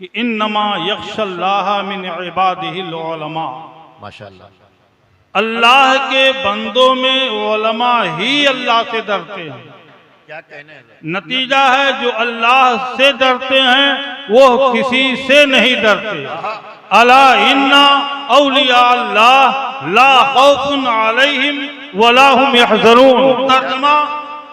कि इन्नमा यख्शल्लाह मिन इबादिहिल उलमा। माशाअल्लाह। अल्लाह के बंदों में उलमा ही अल्लाह से डरते हैं। क्या कहने हैं? नतीजा है जो अल्लाह से डरते हैं वो किसी से नहीं डरते। अला इन्ना औलिया अल्लाह ला खौफुन अलैहिम वला हुम यहज़रून। तर्जुमा,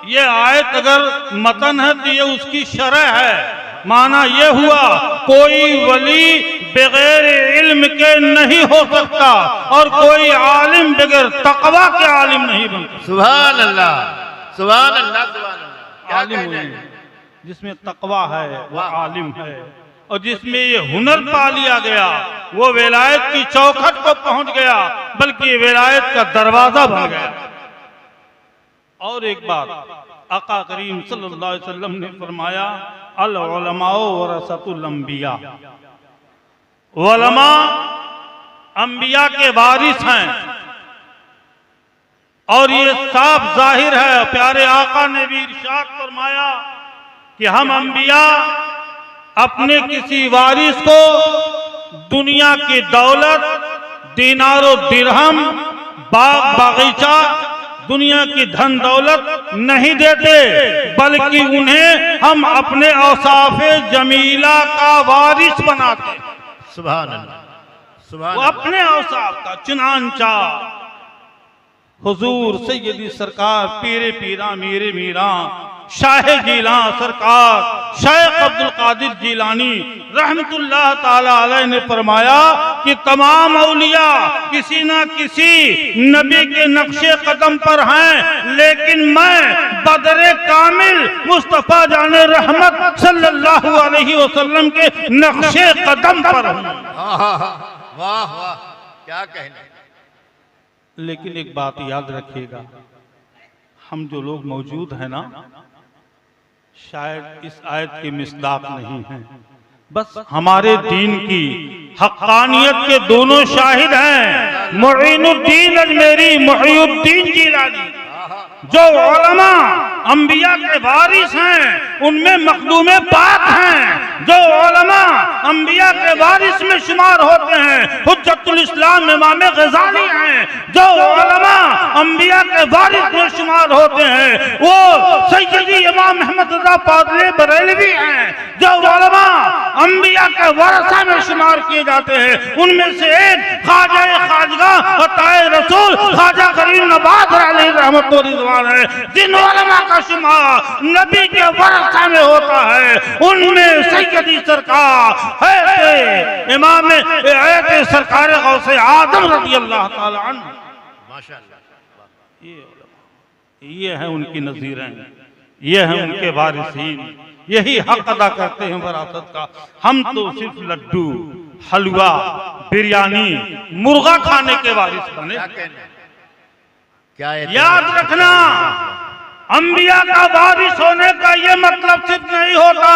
ये आयत अगर मतन है तो ये उसकी शरह है। माना ये हुआ कोई वली बगैर इल्म के नहीं हो सकता और कोई आलिम बगैर तकवा के आलिम नहीं बन सकता। सुभान अल्लाह, सुभान अल्लाह, सुभान अल्लाह। आलिम वही जिसमें तकवा है वो आलिम है, और जिसमें ये हुनर पा लिया गया वो विलायत की चौखट को पहुंच गया, बल्कि विलायत का दरवाजा बन गया। और एक बात आका करीम सल्लल्लाहु अलैहि वसल्लम ने फरमाया, अल उलमाओ वरसतुल अंबिया। उलमा अंबिया के वारिस हैं, और ये साफ जाहिर है। प्यारे आका ने भी इरशाद फरमाया कि हम अंबिया अपने किसी वारिस को दुनिया की दौलत, दीनारो दिरहम, बाग बागीचा, दुनिया की धन दौलत नहीं देते, बल्कि उन्हें हम अपने औसाफे जमीला का वारिस बनाते। सुभान अल्लाह, सुभान वो अपने औसाफ का, चुनांचा हुजूर सैयदी सरकार पीरे पीरा मीरे मीरा शाह जीला सरकार शेख अब्दुल कादिर जीलानी रहमतुल्लाह ताला अलैह ने फरमाया कि तमाम औलिया किसी ना किसी नबी के नक्शे कदम पर हैं, लेकिन मैं बदरे कामिल मुस्तफा जाने रहमत सल्लल्लाहु अलैहि वसल्लम के नक्शे कदम पर हूँ। वाह वाह, क्या कहने। लेकिन एक बात याद रखिएगा, हम जो लोग मौजूद हैं ना, शायद इस आयत के मिस्दाक नहीं हैं, बस हमारे दीन की हक्कानियत के दोनों शाहिद हैं, मुईनुद्दीन अजमेरी, मुहीउद्दीन जिलानी। जो उलमा अंबिया के वारिस हैं उनमें मखदूमे पाक हैं, जो उलमा अंबिया के वारिस में शुमार होते हैं हुज्जतुल इस्लाम इमाम गज़ाली हैं, जो उलमा अंबिया के वारिस में शुमार होते हैं वो सैयदी इमाम अहमद रज़ा पादरी बरेलवी हैं, जो उलमा अंबिया के वरसा में शुमार किए जाते हैं उनमें से एक ख्वाजा खाजगा अताए रसूल ख्वाजा करीम नवाज अलैहि रहमत व रिज़वान है। जिन उलमा का शुमार नबी के वरसा में होता है उनमें सैयदी सरकार है इमाम सरकार गौसे आदम रज़ियल्लाहु ताला अन्हु। माशाअल्लाह। ये है उनकी नज़ीरें, ये है उनके वारिसीन, यही हक अदा करते हैं विरासत का। हम तो सिर्फ लड्डू, हलवा, बिरयानी, मुर्गा खाने के वारिस बने। क्या याद रखना, अंबिया का वारिस होने का ये मतलब सिर्फ नहीं होता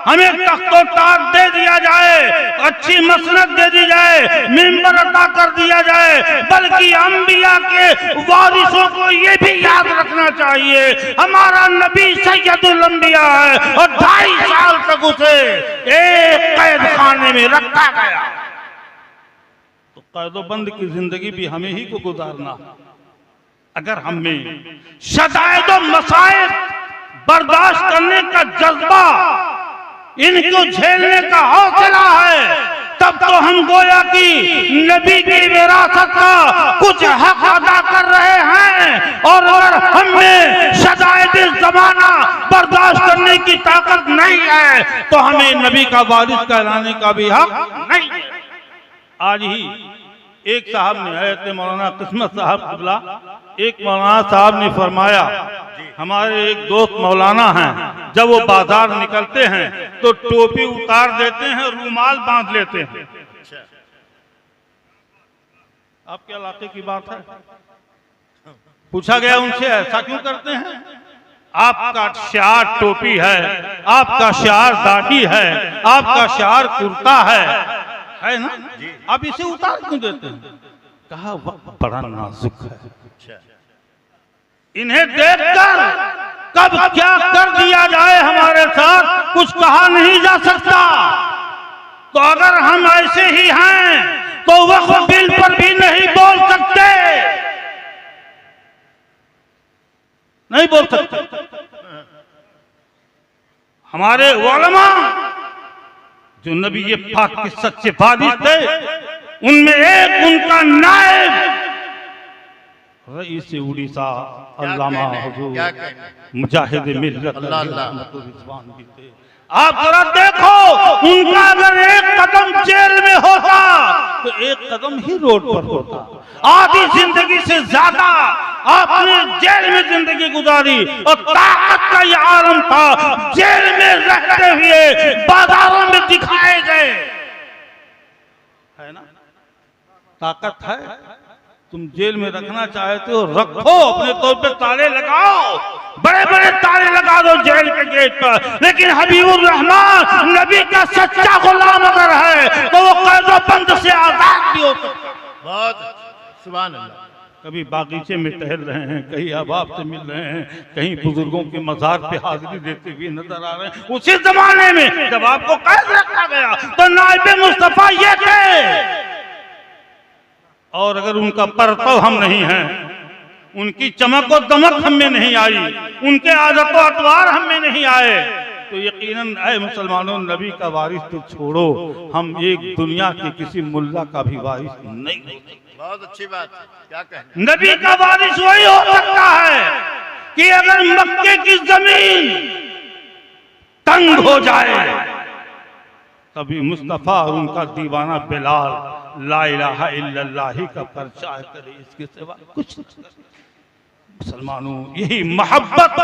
हमें तख्तो ताज दे दिया जाए, अच्छी मसनद दे दी जाए, मिंबर अता कर दिया जाए, बल्कि अंबिया के वारिसों को ये भी याद रखना चाहिए हमारा नबी सैयदुल अंबिया है और 2.5 साल तक उसे एक कैद खाने में रखा गया। तो कैदोबंद की जिंदगी भी हमें ही को गुजारना। अगर हमें शदायद और मसाइब बर्दाश्त करने का जज्बा, इनको झेलने का हौसला है, तब तो हम गोया की नबी की विरासत का कुछ हक अदा कर रहे हैं। और अगर हमें शदायद ज़माना बर्दाश्त करने की ताकत नहीं है तो हमें नबी का वारिस कहलाने का भी हक नहीं है। आज ही एक साहब ने, हज़रत मौलाना किस्मत साहब क़िबला, एक मौलाना साहब ने फरमाया, हमारे एक दोस्त मौलाना हैं, जब वो बाजार निकलते हैं तो टोपी उतार देते हैं, रूमाल बांध लेते हैं। आपके इलाके की बात है? पूछा गया उनसे, ऐसा क्यों करते हैं? आपका शिआर टोपी है, आपका शिआर दाढ़ी है, आपका शिआर कुर्ता है ना, आप इसे उतार क्यों देते हैं? कहा वक्त बड़ा नाजुक है, इन्हें देखकर कब क्या कर दिया जाए हमारे साथ कुछ कहा नहीं जा सकता। अगर हम ऐसे ही हैं तो वक्फ बिल पर भी नहीं बोल सकते, नहीं बोल सकते। हमारे उलमा जो नबी ये पाक के सच्चे वारिस थे, उनमें एक उनका नायब रईस उड़ीसा अल्लामा हुजूर मुजाहिद मिल्लत रिजवान भी थे। आप जरा देखो, उनका अगर एक कदम जेल में होता तो एक कदम ही रोड पर होता। आधी जिंदगी से ज्यादा आपने जेल में जिंदगी गुजारी और ताकत का ये आलम था, जेल में रहते हुए बाजारों में दिखाए गए, है ना? ताकत है, तुम जेल में रखना चाहते हो रखो, अपने तौर पे ताले लगाओ, बड़े बड़े ताले लगा दो जेल के गेट पर, लेकिन हबीबुर रहमान नबी का सच्चा गुलाम अगर है तो वो कैदो बंद से आजाद भी हो सकता है। बहुत सुभान अल्लाह। कभी बागीचे में टहल रहे हैं, कहीं अहबाब से मिल रहे हैं, कहीं बुजुर्गों के मजार पे हाजिरी देते हुए नजर आ रहे हैं। उसी जमाने में जब आपको कैद रखा गया तो नाइबे मुस्तफा ये थे, और अगर उनका परतव हम नहीं हैं, उनकी चमक और दमक हम में नहीं आई, उनके आदत और अतवार हम में नहीं आए, तो यकीनन ऐ मुसलमानों नबी का वारिस तो छोड़ो, हम एक दुनिया के किसी मुल्ला का भी वारिस नहीं हो सकते। बहुत अच्छी बात, क्या कहना। नबी का वारिस वही हो सकता है कि अगर मक्के की जमीन तंग हो जाए तभी मुस्तफा और उनका दीवाना बिलाल ला इलाहा इल्लल्लाह का प्रचार करे, इसके सिवा कुछ नहीं। मुसलमानों, यही मोहब्बत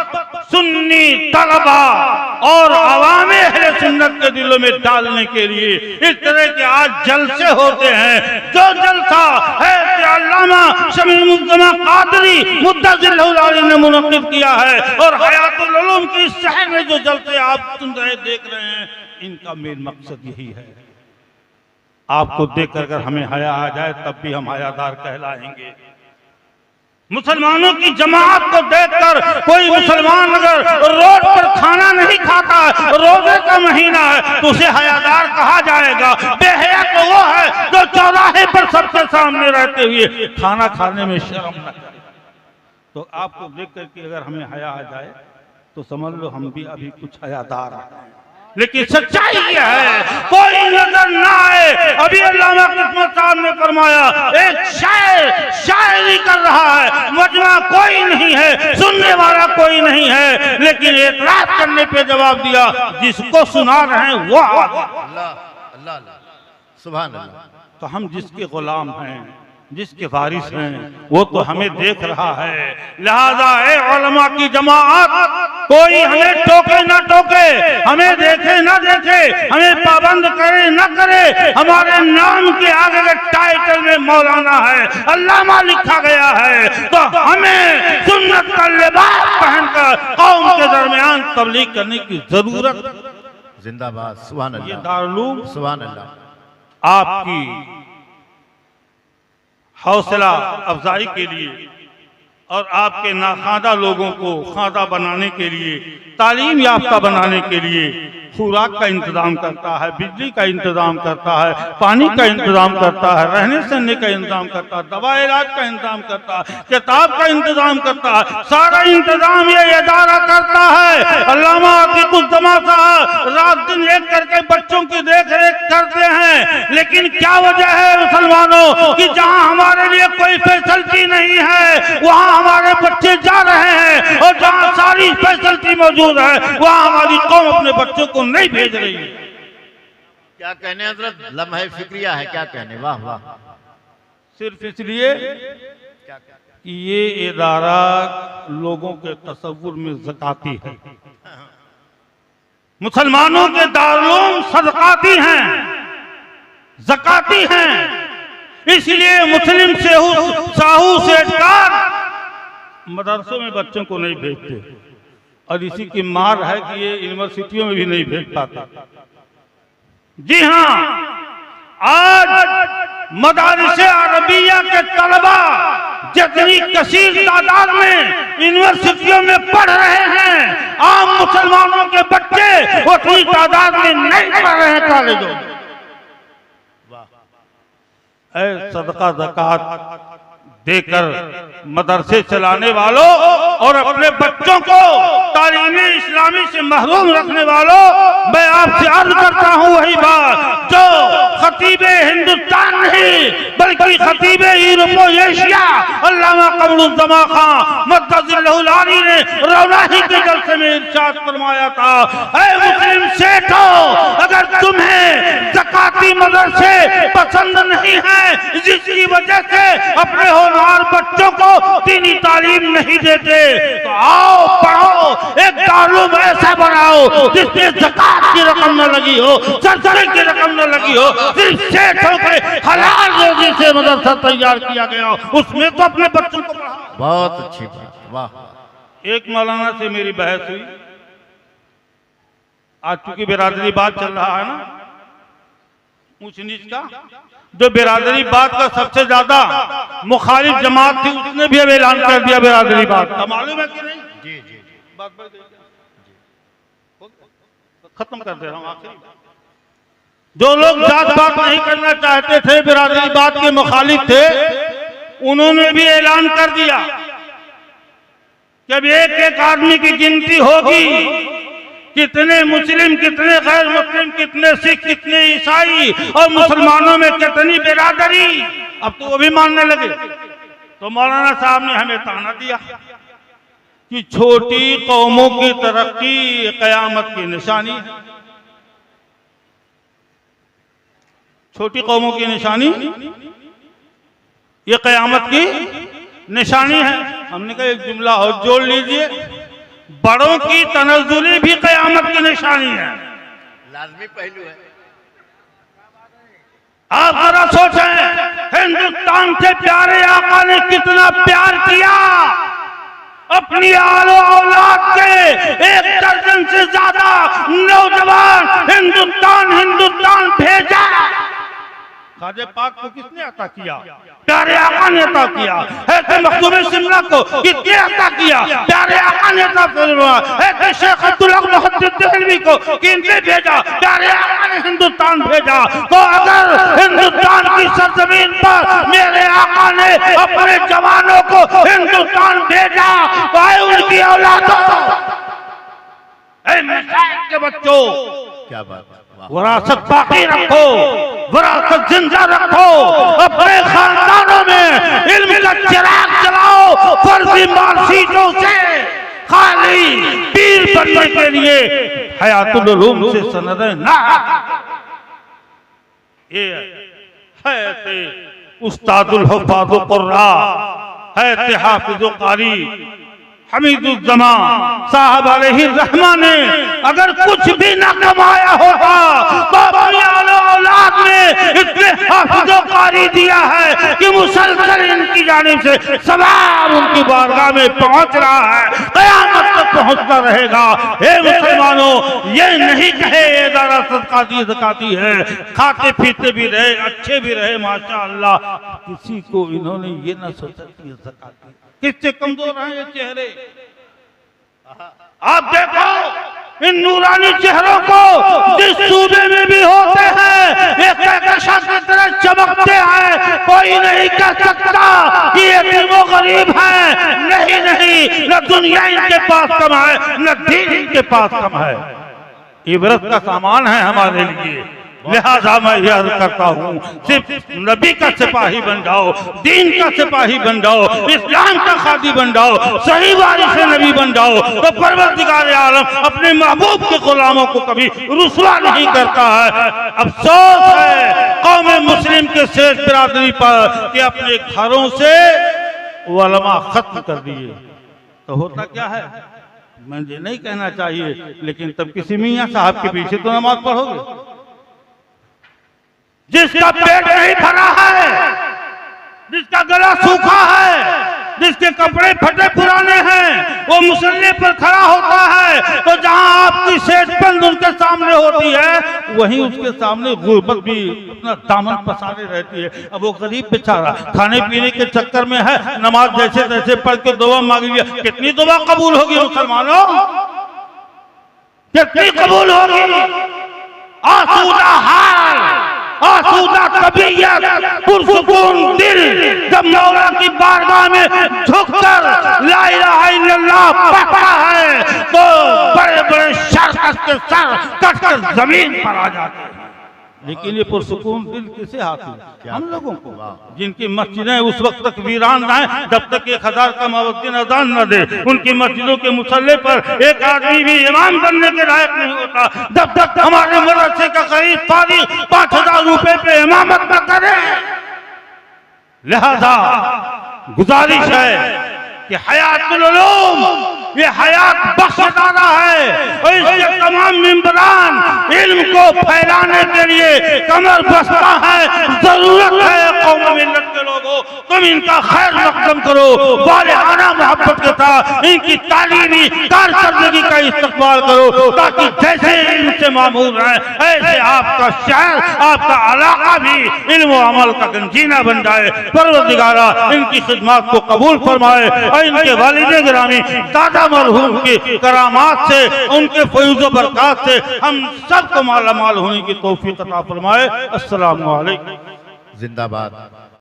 सुन्नी तलबा और अवामे अहले सुन्नत के दिलों में डालने के लिए इस तरह के आज जलसे होते हैं। जो जलसा है अल्लामा शमीम मुज्तमा कादरी मुद्दज़िल्लहुल ने मुनक़्क़िद किया है, और हयातुल उलूम की इस शहर में जो जलसे आप सुन रहे देख रहे हैं, इनका मेन मकसद यही है। आपको देखकर अगर हमें हया आ जाए तब भी हम हयादार कहलाएंगे। मुसलमानों की जमात को देखकर कोई मुसलमान अगर रोड पर खाना नहीं खाता, रोजे का महीना है, तो उसे हयादार कहा जाएगा। बेहया तो वो है जो चौराहे पर सबके सामने रहते हुए खाना खाने में शर्म न करे। तो आपको देख करके अगर हमें हया आ जाए तो समझ लो हम भी अभी कुछ हयादार हैं। लेकिन सच्चाई यह है, कोई नजर ना आए। अभी अल्लामा किस्मत साहब ने फरमाया, एक शायर शायरी कर रहा है, मजमा कोई नहीं है, सुनने वाला कोई नहीं है, लेकिन एतराज करने पे जवाब दिया, जिसको सुना रहे हैं वो अल्लाह अल्लाह सुभान अल्लाह। तो हम जिसके गुलाम हैं, जिसके वारिस हैं, वो तो हमें देख रहा है। लिहाजा ए उलमा की जमात, कोई हमें टोके ना टोके, हमें देखे ना देखे, हमें पाबंद करे ना करे, हमारे नाम के आगे के टाइटल में मौलाना है, अल्लामा लिखा गया है, तो हमें सुन्नत का लिबास पहनकर कौम के दरमियान तबलीग करने की जरूरत। जिंदाबाद सुभान अल्लाह। ये दारुल सुभान अल्लाह आपकी हौसला अफजाई के लिए और आपके नाखादा लोगों को खादा बनाने के लिए, तालीम याफ्ता बनाने के लिए खुराक का इंतजाम करता है, बिजली का इंतजाम करता है, पानी का इंतजाम करता है, रहने सहने का इंतजाम करता है, दवा इलाज का इंतजाम करता है, किताब का इंतजाम करता है, सारा इंतजाम ये इदारा करता है। अल्लामा अतीकुज़्ज़मा साहब रात दिन एक करके बच्चों की देख रेख करते हैं, लेकिन क्या वजह है मुसलमानों कि जहाँ हमारे लिए कोई फैसिलिटी नहीं है वहाँ हमारे बच्चे जा रहे हैं, और जहाँ सारी फैसिलिटी मौजूद है वहाँ हमारी कौम अपने बच्चों को नहीं भेज रही है। क्या कहने हजरत, लम्हे फिक्रिया है, क्या कहने। वाह वाह। सिर्फ इसलिए कि ये इदारा लोगों के तसव्वुर में ज़काती है। मुसलमानों के दारुल सदकाती हैं, ज़काती हैं, इसलिए मुस्लिम साहू सेठकार मदरसों में बच्चों को नहीं भेजते, और इसी की मार है कि ये यूनिवर्सिटियों में भी नहीं भेज पाता। जी हाँ, आज मदारिस अरबिया के तलबा जितनी कसीर तादाद में यूनिवर्सिटियों में पढ़ रहे हैं, आम मुसलमानों के बच्चे उतनी तादाद में नहीं पढ़ रहे हैं कॉलेजों में। सदका ज़कात देकर मदरसे चलाने वालों और अपने बच्चों को तालीम इस्लामी से महरूम रखने वालों, मैं आपसे अर्ज करता हूँ वही बात जो खतीबे हिंदुस्तान नहीं बल्कि खतीबे यूरोप एशिया अल्लामा कमरुज़्ज़मा खां मद्दज़िल्लहुल आली ने रौनाही के जलसे में इरशाद फरमाया था, ऐ मुस्लिम सेठो, अगर तुम्हें ज़काती मदरसे पसंद नहीं है जिसकी वजह से अपने होनहार बच्चों को दीनी तालीम नहीं देते, तो आओ पढ़ो, एक दारुल ऐसा बनाओ जिसमें ज़कात की रकम न लगी हो, सरसरी की रकम न लगी हो, सिर्फ सेठों के हलाल रोजी से मदरसा तैयार किया गया हो, उसमें तो अपने बच्चों को पढ़ाओ। बहुत अच्छी बात, वाह। एक मौलाना से मेरी बहस हुई, आज चूंकि बिरादरी बात चल रहा है ना, ऊंच नीच का, जो बिरादरी बात का सबसे ज्यादा मुखालिफ जमात थी उसने भी अब ऐलान कर दिया बिरादरी बात का, मालूम है कि नहीं? जी जी जी, बात खत्म कर दे रहा हूं। आखिरी जो लोग जात बात नहीं करना चाहते थे, बिरादरी बात के मुखालिफ थे, उन्होंने भी ऐलान कर दिया कि अब एक एक आदमी की गिनती होगी, कितने मुस्लिम, कितने गैर मुस्लिम, कितने सिख, कितने ईसाई और मुसलमानों में कितनी बिरादरी, अब तो वो भी मानने लगे। तो मौलाना साहब ने हमें ताना दिया कि छोटी कौमों की तरक्की कयामत की निशानी है। छोटी कौमों की निशानी ये कयामत की निशानी है। हमने कहा एक जुमला और जोड़ लीजिए, बड़ों की तनज़्ज़ुली भी कयामत की निशानी है, लाजमी पहलू है। आप जरा सोचें, हिंदुस्तान से प्यारे आका ने कितना प्यार किया, अपनी आलो औलाद के 1 दर्जन से ज्यादा नौजवान हिंदुस्तान भेजा। खाजे पाक को किसने अता किया? प्यारे आका ने अता किया। है मखदूम शिमला को किसने अता किया? प्यारे आका ने अता किया। है शेख अब्दुल्लाह मुहद्दिस देहलवी को किसने भेजा? प्यारे आका ने हिंदुस्तान भेजा। तो अगर हिंदुस्तान की सरजमीन पर मेरे आका ने अपने जवानों को हिंदुस्तान भेजा, तो आए उनकी औलादों, मशाइख के बच्चों, क्या बात है, विरासत बाकी रखो, विरासत जिंदा रखो, अपने खानदानों में इल्म का चिराग जलाओ, फर्जी मार्कशीटों से खाली पीर बनने के लिए हयातुल उलूम से सनदें ना। ये है उस्तादुल हुफ़ाज़ुल कुर्रा, है हाफ़िज़ुल क़ारी हमीदुज़्ज़मा साहब अलैहिर्रहमा ने अगर कुछ भी न कमाया होता तो अपनी औलाद में इतने हाफिज़ क़ारी दिया है कि मुसलसल इनकी जानिब से सवाब उनकी बारगाह में पहुंच रहा है, क़यामत तक पहुंचता रहेगा। हे मुसलमानों, ये नहीं कहे ये दारा सदकाती ज़काती है, खाते पीते भी रहे, अच्छे भी रहे, माशाअल्लाह, किसी को इन्होंने ये न सोचा कि ज़काती किससे कमजोर हैं ये चेहरे। आप देखो इन नूरानी चेहरों को जिस सूबे में भी होते हैं ये कहकशां की तरह चमकते हैं, कोई नहीं कह सकता कि ये गरीब गरीब हैं। नहीं नहीं, न दुनिया इनके पास कम है, न दीन इनके पास कम है। इबरत का सामान है हमारे लिए। लिहाजा मैं ये अर्ज करता हूँ, सिर्फ नबी का सिपाही बन जाओ, दीन का सिपाही बन जाओ, इस्लाम का खादी बन जाओ, सही वारिस नबी बन जाओ, तो परवरदिगार आलम अपने महबूब के गुलामों को कभी रुसवा नहीं करता है। अफसोस है कौम मुस्लिम के शेष बिरादरी पर कि अपने घरों से उलमा खत्म कर दिए। तो होता क्या है, मुझे नहीं कहना चाहिए, लेकिन तब किसी मियाँ साहब के पीछे तो नमाज पढ़ोगे। जिसका पेट नहीं भरा है, जिसका गला सूखा है, जिसके कपड़े फटे पुराने हैं, वो मुसल्ले पर खड़ा होता है, तो जहां आपकी सेठपंद उनके सामने होती है, वहीं उसके सामने गुर्बत भी अपना दामन पसारे रहती है। अब वो गरीब बेचारा खाने पीने के चक्कर में है, नमाज जैसे तैसे पढ़ के दुआ मांग लिया। कितनी दुआ कबूल होगी मुसलमानों, कितनी कबूल होगी? आसूदा हाल, आसूदा तबीयत, तबीयत पुरसुकून दिल जब मौला की बारगाह में झुककर ला इलाहा इल्लल्लाह पढ़ता है तो बड़े बड़े शर्कत के सर कटकर जमीन पर आ जाते हैं। लेकिन ये पुरसुकून दिल किसे हासिल? हम लोगों को, जिनकी मस्जिदें उस वक्त तक वीरान रहें जब तक 1000 का मुअज्जिन अजान न दे। उनकी मस्जिदों के मुसल्ले पर एक आदमी भी इमाम बनने के लायक नहीं होता जब तक हमारे मदरसे का करीब फारिग 5000 रुपए पे इमामत न करे। लिहाजा गुजारिश है कि हयातुल उलूम ये हयात बख्शदारा है और इसके तमाम मिंबरान इल्म को फैलाने के लिए कमर बस्ता है। जरूरत है कौम मिल्लत के लोगों, तुम इनका खैर मकदम करो, वालिहाना मोहब्बत के साथ इनकी तालीमी कारकर्दगी का इस्तकबाल करो ताकि जैसे इल्म से मामूल रहे ऐसे आपका शहर आपका इलाका भी इल्म व अमल का गंजीना बन जाए। परवरदिगारा इनकी खिदमत को कबूल फरमाए और इनके वालिद गिरामी दादा मरहूम की करामात से उनके फयूज़ व बरक़ात से हम सबको माला माल होने की तौफीक अता फरमाए। अस्सलामु अलैकुम। जिंदाबाद।